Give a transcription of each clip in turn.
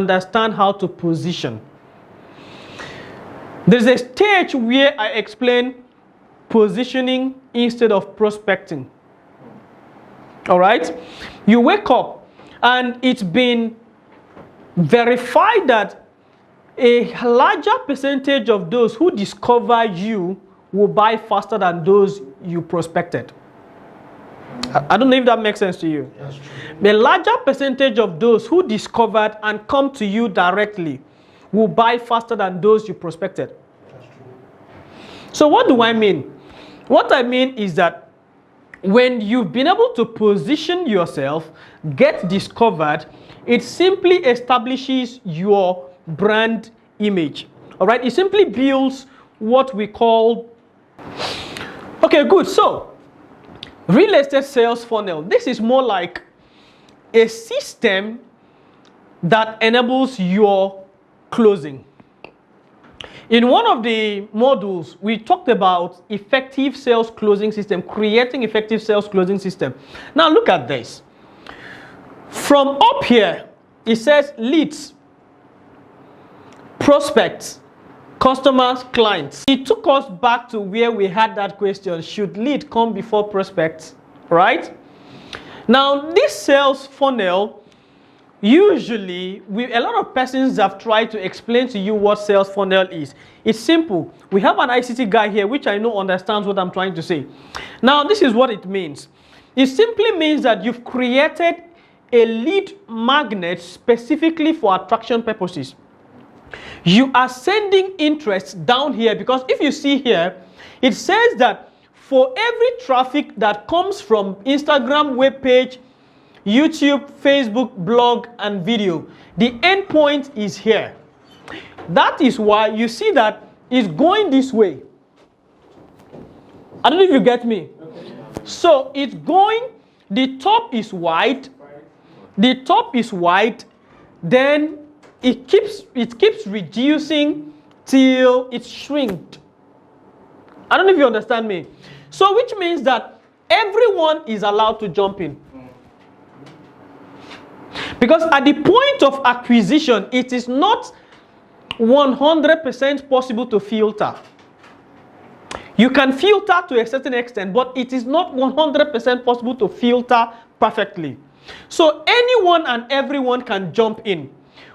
understand how to position. There's a stage where I explain positioning instead of prospecting. All right? You wake up and it's been verified that a larger percentage of those who discover you will buy faster than those you prospected. I don't know if that makes sense to you. That's true. The larger percentage of those who discovered and come to you directly will buy faster than those you prospected. That's true. So what do I mean? What I mean is that when you've been able to position yourself, get discovered, it simply establishes your brand image. All right? It simply builds what we call... Okay, good. So, real estate sales funnel. This is more like a system that enables your closing. In one of the modules, we talked about effective sales closing system, creating effective sales closing system. Now look at this. From up here, it says leads, prospects, customers, clients. It took us back to where we had that question, should lead come before prospects, right? Now this sales funnel, usually, a lot of persons have tried to explain to you what sales funnel is. It's simple. We have an ICT guy here, which I know understands what I'm trying to say. Now, this is what it means. It simply means that you've created a lead magnet specifically for attraction purposes. You are sending interest down here because if you see here, it says that for every traffic that comes from Instagram webpage, YouTube, Facebook, blog, and video, the endpoint is here. That is why you see that it's going this way. I don't know if you get me. Okay. So it's going, the top is white, the top is white, then it keeps reducing till it shrinked. I don't know if you understand me. So which means that everyone is allowed to jump in. Because at the point of acquisition, it is not 100% possible to filter. You can filter to a certain extent, but it is not 100% possible to filter perfectly. So anyone and everyone can jump in.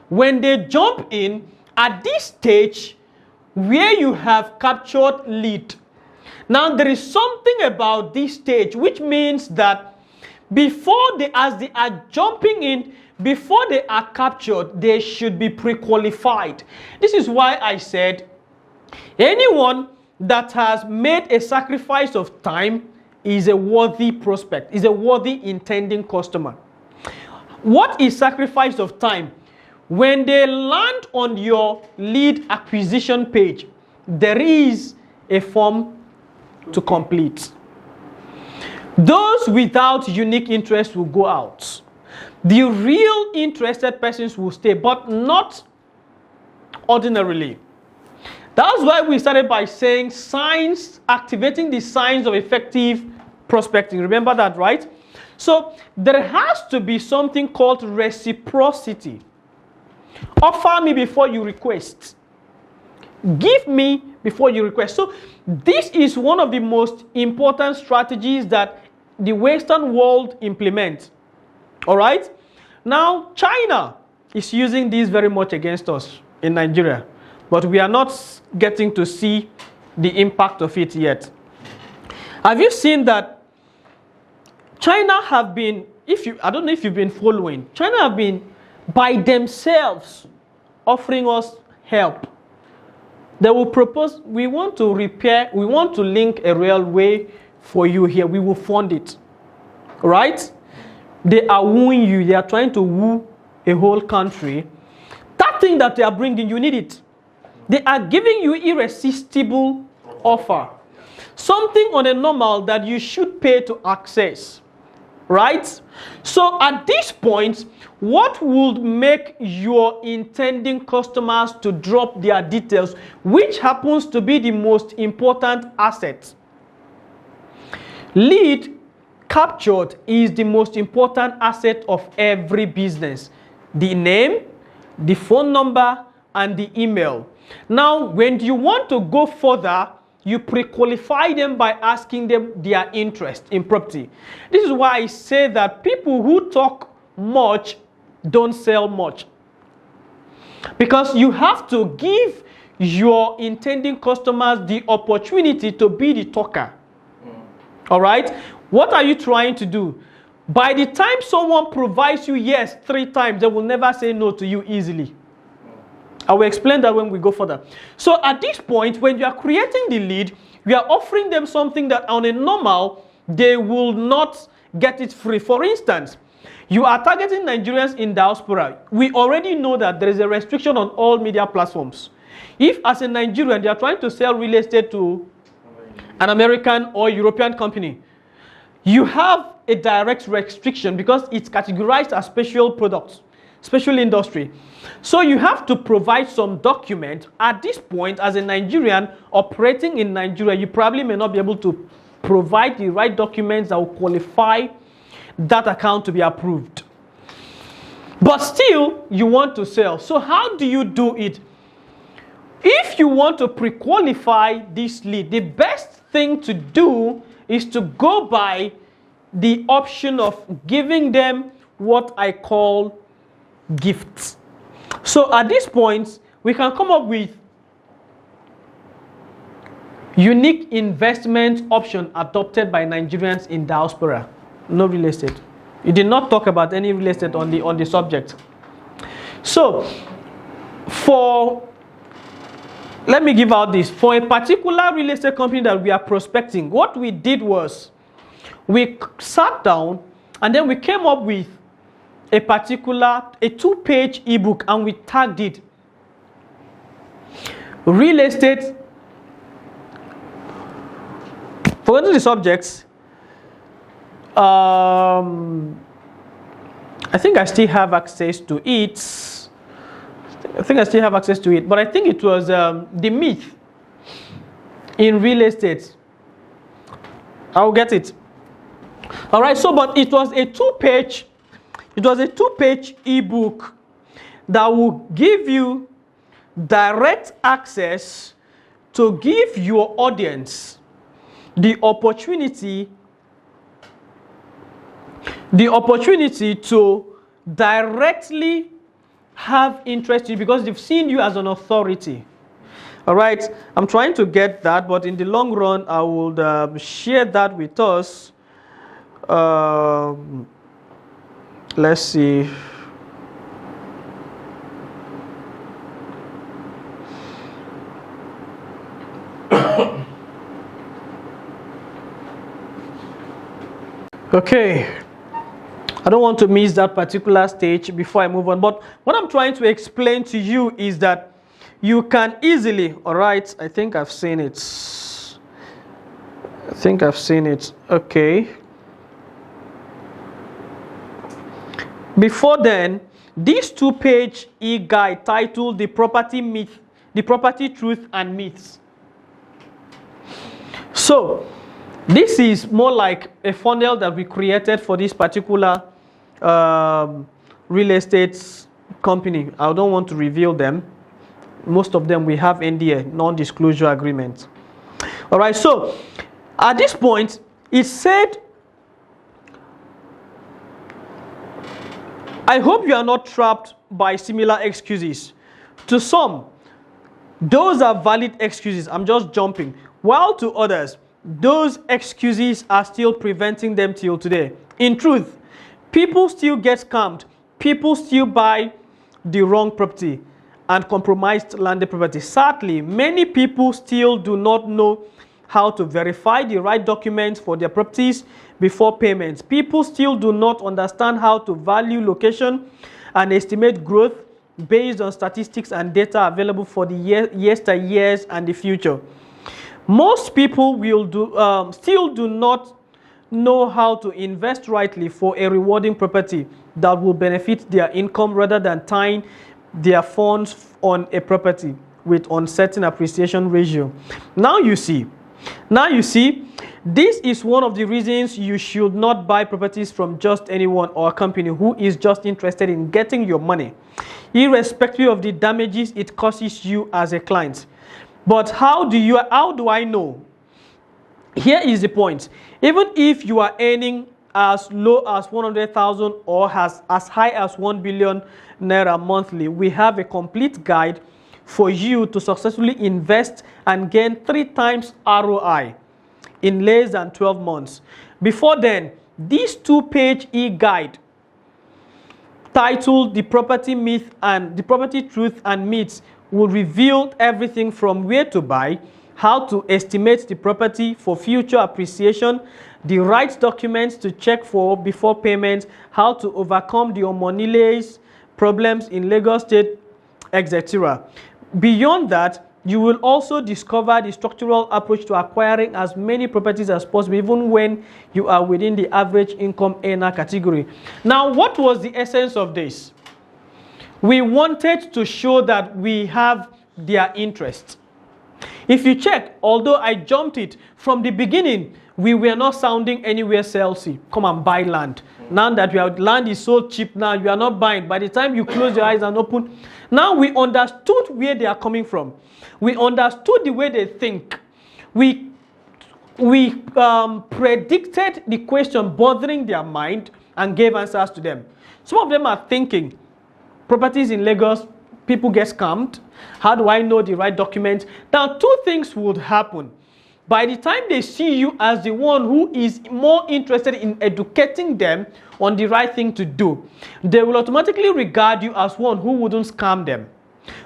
When they jump in, at this stage, where you have captured lead. Now there is something about this stage, which means that as they are jumping in, before they are captured, they should be pre-qualified. This is why I said anyone that has made a sacrifice of time is a worthy prospect, is a worthy intending customer. What is sacrifice of time? When they land on your lead acquisition page, there is a form to complete. Those without unique interest will go out. The real interested persons will stay, but not ordinarily. That's why we started by saying signs, activating the signs of effective prospecting. Remember that, right? So there has to be something called reciprocity. Offer me before you request. Give me before you request. So this is one of the most important strategies that the Western world implements. All right? Now, China is using this very much against us in Nigeria, but we are not getting to see the impact of it yet. Have you seen that China have been, I don't know if you've been following, China have been by themselves offering us help. They will propose, we want to link a railway for you here, we will fund it. Right? They are wooing you, they are trying to woo a whole country. That thing that they are bringing, you need it. They are giving you irresistible offer. Something on a normal that you should pay to access. Right? So at this point, what would make your intending customers to drop their details, which happens to be the most important asset? Lead captured is the most important asset of every business. The name, the phone number, and the email. Now, when you want to go further, you pre-qualify them by asking them their interest in property. This is why I say that people who talk much don't sell much. Because you have to give your intending customers the opportunity to be the talker. All right? What are you trying to do? By the time someone provides you yes 3 times, they will never say no to you easily. I will explain that when we go further. So at this point, when you are creating the lead, you are offering them something that on a normal, they will not get it free. For instance, you are targeting Nigerians in diaspora. We already know that there is a restriction on all media platforms. If as a Nigerian, they are trying to sell real estate to an American or European company, you have a direct restriction because it's categorized as special products, special industry. So you have to provide some document. At this point, as a Nigerian operating in Nigeria, you probably may not be able to provide the right documents that will qualify that account to be approved. But still, you want to sell. So how do you do it? If you want to pre-qualify this lead, the best thing to do is to go by the option of giving them what I call gifts. So at this point, we can come up with unique investment option adopted by Nigerians in diaspora. No real estate. You did not talk about any real estate on the subject. So let me give out this. For a particular real estate company that we are prospecting, what we did was we sat down and then we came up with a 2-page ebook and we tagged it real estate. Forgetting the subjects, I think I still have access to it. But I think it was the myth in real estate. I'll get it. All right. So, but it was a 2-page ebook that will give you direct access to give your audience the opportunity to directly have interest in you because they've seen you as an authority. All right, I'm trying to get that, but in the long run, I will share that with us. Let's see. Okay, I don't want to miss that particular stage before I move on, but what I'm trying to explain to you is that you can easily, all right, I think I've seen it. Okay. Before then, this 2-page e-guide titled The Property Myth, The Property Truth and Myths. So, this is more like a funnel that we created for this particular real estate company. I don't want to reveal them. Most of them we have NDA, non-disclosure agreement. All right, so at this point, it said, I hope you are not trapped by similar excuses. To some, those are valid excuses. I'm just jumping. While to others, those excuses are still preventing them till today. In truth, people still get scammed. People still buy the wrong property and compromised landed property. Sadly, many people still do not know how to verify the right documents for their properties before payments. People still do not understand how to value location and estimate growth based on statistics and data available for the years and the future. Most people still do not know how to invest rightly for a rewarding property that will benefit their income rather than tying their funds on a property with uncertain appreciation ratio. Now you see, This is one of the reasons you should not buy properties from just anyone or a company who is just interested in getting your money, irrespective of the damages it causes you as a client. But how do I know? Here is the point. Even if you are earning as low as 100,000 or as high as 1 billion naira monthly, we have a complete guide for you to successfully invest and gain 3 times ROI in less than 12 months. Before then, this 2-page e-guide titled The Property Myth and The Property Truth and Myths will reveal everything from where to buy, how to estimate the property for future appreciation, the right documents to check for before payment, how to overcome the Omonilese problems in Lagos State, etc. Beyond that, you will also discover the structural approach to acquiring as many properties as possible, even when you are within the average income earner category. Now, what was the essence of this? We wanted to show that we have their interest. If you check, although I jumped it from the beginning, we were not sounding anywhere salesy. Come and buy land. Now that land is so cheap now, you are not buying. By the time you close your eyes and open, now we understood where they are coming from. We understood the way they think. We predicted the question bothering their mind and gave answers to them. Some of them are thinking, properties in Lagos, people get scammed. How do I know the right document? Now, 2 things would happen. By the time they see you as the one who is more interested in educating them on the right thing to do, they will automatically regard you as one who wouldn't scam them.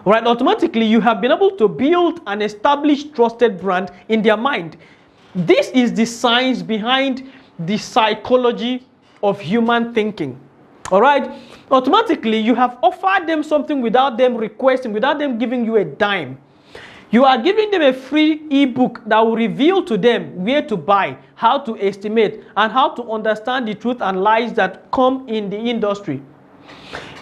Right? Automatically, you have been able to build an established, trusted brand in their mind. This is the science behind the psychology of human thinking. All right? Automatically, you have offered them something without them requesting, without them giving you a dime. You are giving them a free ebook that will reveal to them where to buy, how to estimate, and how to understand the truth and lies that come in the industry.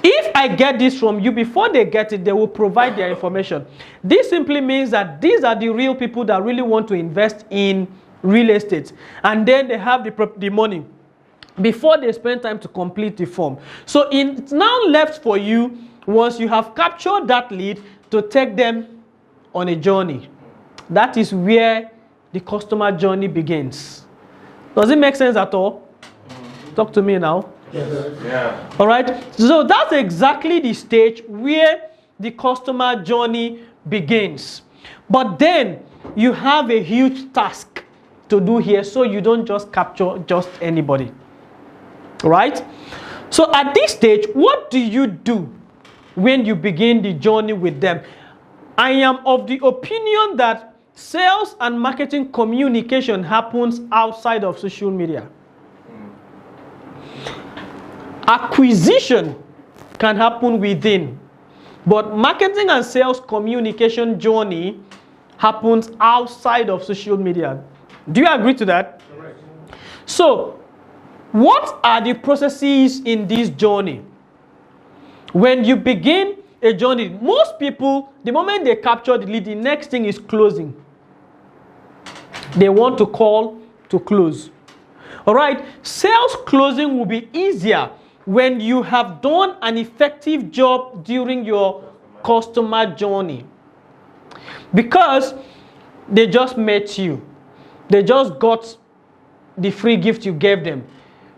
If I get this from you before they get it, they will provide their information. This simply means that these are the real people that really want to invest in real estate. And then they have the money before they spend time to complete the form. So it's now left for you, once you have captured that lead, to take them on a journey. That is where the customer journey begins. Does it make sense at all? Talk to me now. Yes. Yeah. All right. So that's exactly the stage where the customer journey begins. But then you have a huge task to do here, so you don't just capture just anybody. Right? So at this stage, what do you do when you begin the journey with them? I am of the opinion that sales and marketing communication happens outside of social media. Acquisition can happen within, but marketing and sales communication journey happens outside of social media. Do you agree to that? Correct. So, what are the processes in this journey? When you begin a journey, most people, the moment they capture the lead, the next thing is closing. They want to call to close. All right, sales closing will be easier when you have done an effective job during your customer journey, because they just met you. They just got the free gift you gave them.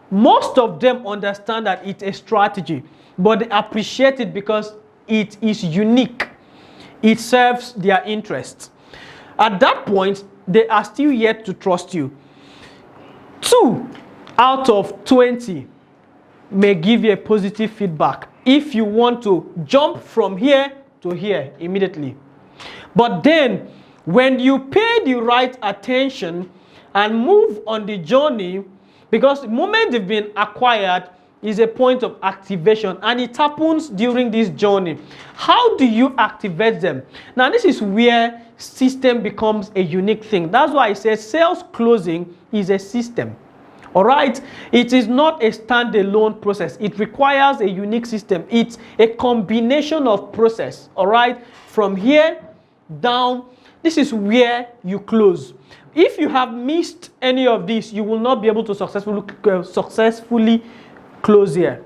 Most of them understand that it's a strategy, but they appreciate it because it is unique. It serves their interests. At that point, they are still yet to trust you. 2 out of 20 may give you a positive feedback if you want to jump from here to here immediately. But then, when you pay the right attention and move on the journey, because the moment they've been acquired is a point of activation, and it happens during this journey. How do you activate them? Now, this is where system becomes a unique thing. That's why I said sales closing is a system. All right? It is not a standalone process. It requires a unique system. It's a combination of process. All right? From here down This is where you close. If you have missed any of these, you will not be able to successfully close here.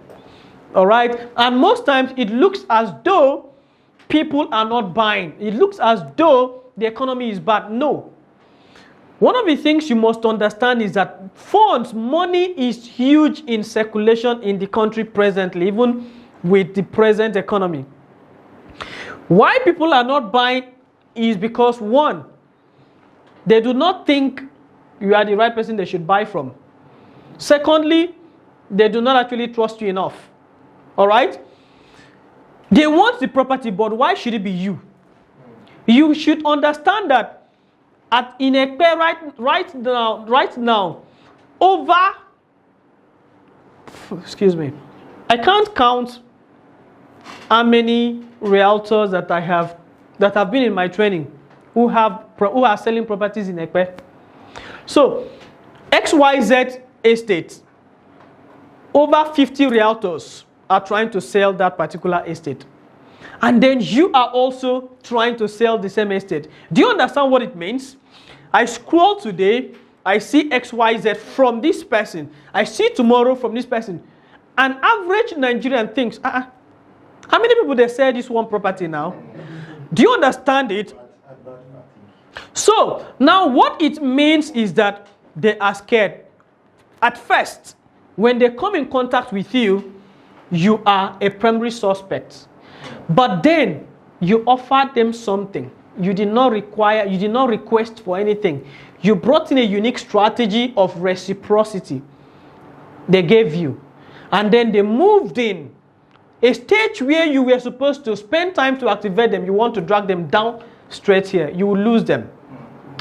All right? And most times it looks as though people are not buying. It looks as though the economy is bad. No. One of the things you must understand is that funds, money is huge in circulation in the country presently, even with the present economy. Why people are not buying is because, one, they do not think you are the right person they should buy from. Secondly, they do not actually trust you enough. All right? They want the property, but why should it be you? You should understand that in Ekpe right now, over, excuse me, I can't count how many realtors that have been in my training who are selling properties in Ekpe. So, XYZ estate, over 50 realtors are trying to sell that particular estate. And then you are also trying to sell the same estate. Do you understand what it means? I scroll today, I see XYZ from this person. I see tomorrow from this person. An average Nigerian thinks, how many people they sell this one property now? Do you understand it? So, now what it means is that they are scared. At first, when they come in contact with you, you are a primary suspect. But then, you offered them something. You did not request for anything. You brought in a unique strategy of reciprocity. They gave you. And then they moved in. A stage where you were supposed to spend time to activate them, you want to drag them down straight here. You will lose them.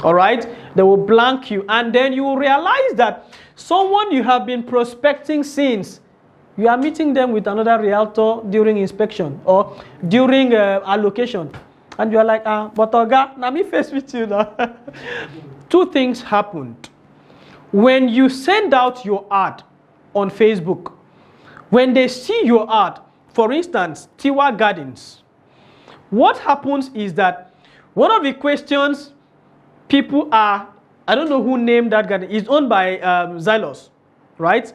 All right? They will blank you. And then you will realize that someone you have been prospecting since, you are meeting them with another realtor during inspection or during allocation. And you are like, but Oga, let me face with you now. Two things happened. When you send out your ad on Facebook, when they see your ad, for instance, Tiwa Gardens, what happens is that one of the questions people are, I don't know who named that garden, is owned by Xylos, right?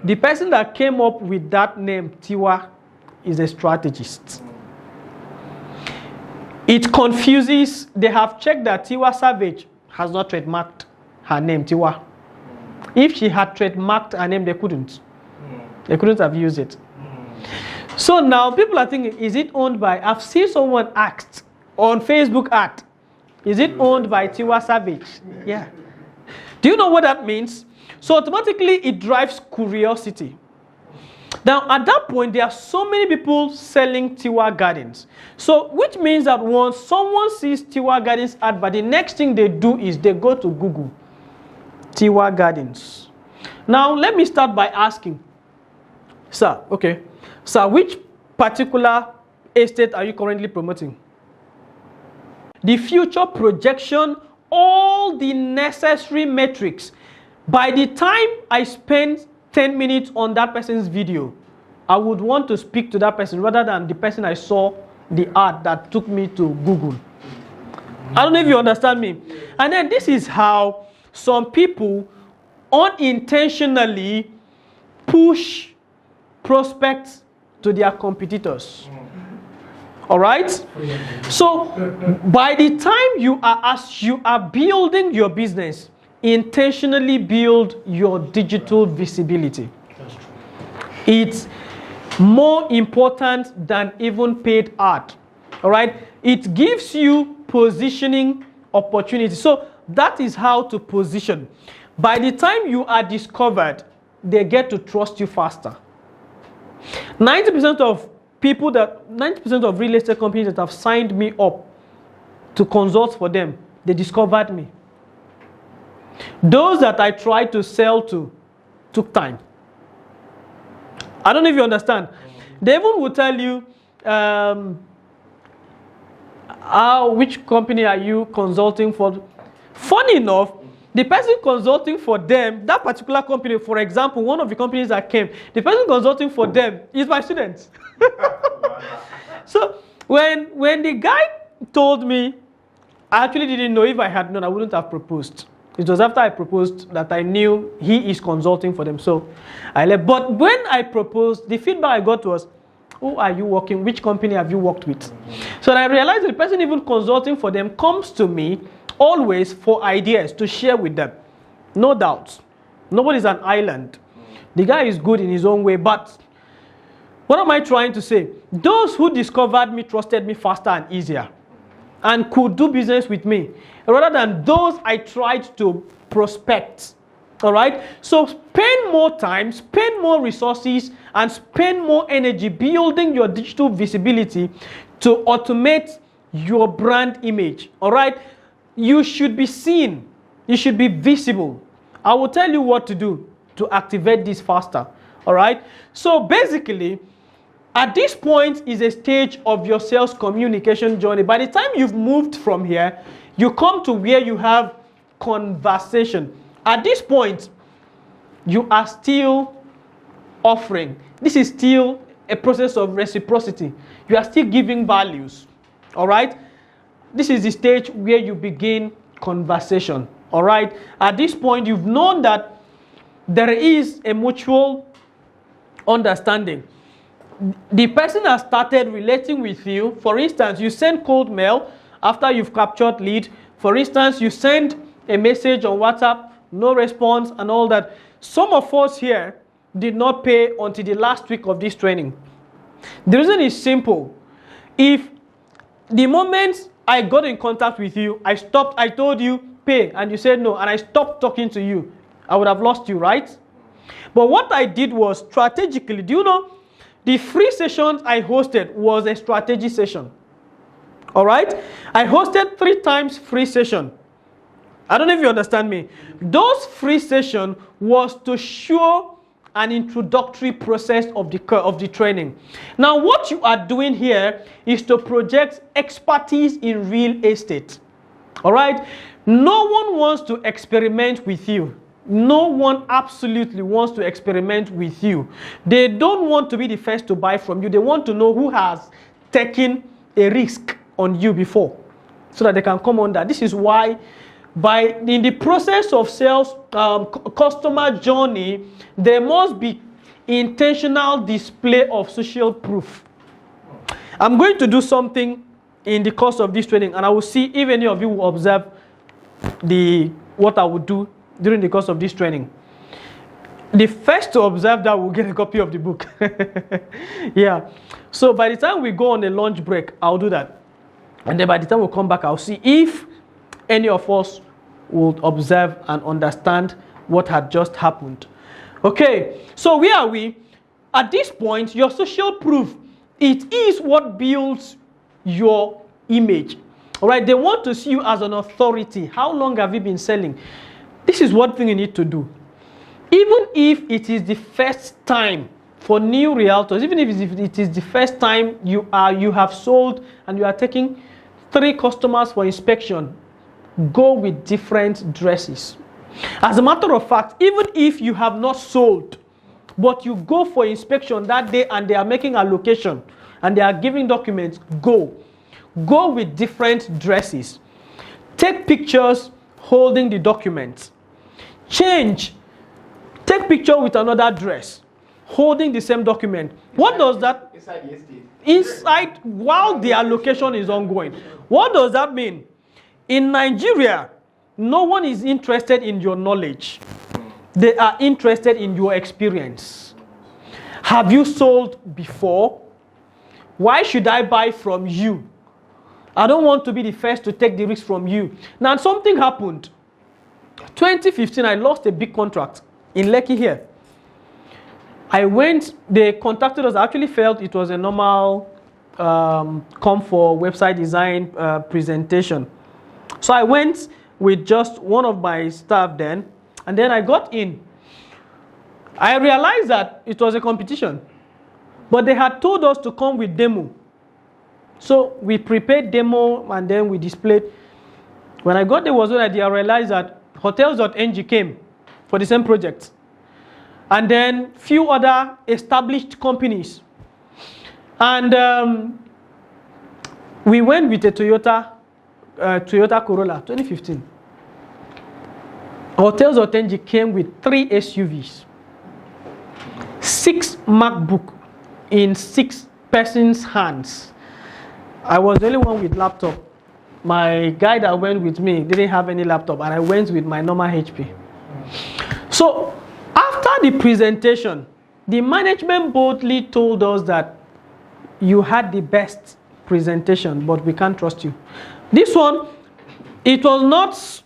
The person that came up with that name, Tiwa, is a strategist. It confuses, they have checked that Tiwa Savage has not trademarked her name, Tiwa. If she had trademarked her name, they couldn't. They couldn't have used it. So now people are thinking, is it owned by, I've seen someone asked on Facebook act, is it owned by Tiwa Savage? Yeah. Do you know what that means? So automatically it drives curiosity. Now at that point, there are so many people selling Tiwa Gardens. So which means that once someone sees Tiwa Gardens advert, the next thing they do is they go to Google Tiwa Gardens. Now let me start by asking, sir, which particular estate are you currently promoting? The future projection, all the necessary metrics. By the time I spend 10 minutes on that person's video, I would want to speak to that person rather than the person I saw the ad that took me to Google. I don't know if you understand me. And then this is how some people unintentionally push prospects to their competitors. All right? So by the time you are building your business, intentionally build your digital visibility. That's true. It's more important than even paid ad. All right? It gives you positioning opportunity. So that is how to position. By the time you are discovered, they get to trust you faster. 90% of real estate companies that have signed me up to consult for them, they discovered me. Those that I tried to sell to took time. I don't know if you understand. They even will tell you, which company are you consulting for? Funny enough, the person consulting for them, that particular company, for example, one of the companies that came, the person consulting for them is my student. So when the guy told me, I actually didn't know. If I had known, I wouldn't have proposed. It was after I proposed that I knew he is consulting for them. So I left. But when I proposed, the feedback I got was, who are you working? Which company have you worked with? So I realized the person even consulting for them comes to me always for ideas to share with them. No doubt. Nobody's an island. The guy is good in his own way. But what am I trying to say? Those who discovered me trusted me faster and easier and could do business with me rather than those I tried to prospect. All right? So spend more time, spend more resources, and spend more energy building your digital visibility to automate your brand image. All right? You should be seen. You should be visible. I will tell you what to do to activate this faster. All right? So basically, at this point is a stage of your sales communication journey. By the time you've moved from here, you come to where you have conversation. At this point, you are still offering. This is still a process of reciprocity. You are still giving values. All right? This is the stage where you begin conversation. All right? At this point, you've known that there is a mutual understanding. The person has started relating with you. For instance, you send cold mail after you've captured lead. For instance, you send a message on WhatsApp, no response and all that. Some of us here did not pay until the last week of this training. The reason is simple. If the moment I got in contact with you, I told you pay and you said no, and I stopped talking to you, I would have lost you, right? But what I did was strategically, do you know, the free sessions I hosted was a strategy session. All right? I hosted 3 times free session. I don't know if you understand me. Those free sessions was to show an introductory process of the training. Now, what you are doing here is to project expertise in real estate. All right? No one wants to experiment with you. No one absolutely wants to experiment with you. They don't want to be the first to buy from you. They want to know who has taken a risk on you before so that they can come on that. This is why in the process of sales customer journey, there must be intentional display of social proof. I'm going to do something in the course of this training, and I will see if any of you will observe what I would do during the course of this training. The first to observe that will get a copy of the book. Yeah. So by the time we go on a lunch break, I'll do that. And then by the time we come back, I'll see if any of us will observe and understand what had just happened. Okay. So where are we? At this point, your social proof, it is what builds your image. All right. They want to see you as an authority. How long have you been selling? This is one thing you need to do. Even if it is the first time for new realtors, even if it is the first time you have sold and you are taking 3 customers for inspection, go with different dresses. As a matter of fact, even if you have not sold, but you go for inspection that day and they are making allocation and they are giving documents, go with different dresses. Take pictures holding the documents. Take picture with another dress holding the same document. What does that inside the estate? Inside while the allocation is ongoing. What does that mean? In Nigeria, no one is interested in your knowledge. They are interested in your experience. Have you sold before? Why should I buy from you? I don't want to be the first to take the risk from you. Now something happened. 2015, I lost a big contract in Lekki here. They contacted us. I actually felt it was a normal come for website design presentation. So I went with just one of my staff then, and then I got in. I realized that it was a competition, but they had told us to come with demo. So we prepared demo and then we displayed. When I got there was when I realized that hotels.ng came for the same project. And then few other established companies. And we went with a Toyota Toyota Corolla, 2015. Hotels Otenji came with 3 SUVs, 6 MacBook in 6 persons' hands. I was the only one with laptop. My guy that went with me didn't have any laptop, and I went with my normal HP. So after the presentation, the management boldly told us that you had the best presentation, but we can't trust you. This one, it was not,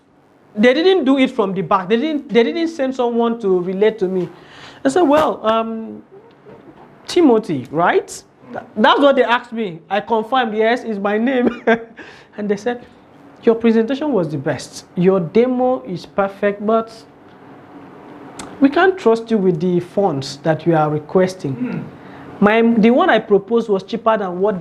they didn't do it from the back. They didn't send someone to relate to me. I said, well, Timothy, right? That's what they asked me. I confirmed, yes, it's my name. And they said, your presentation was the best. Your demo is perfect, but we can't trust you with the funds that you are requesting. The one I proposed was cheaper than what they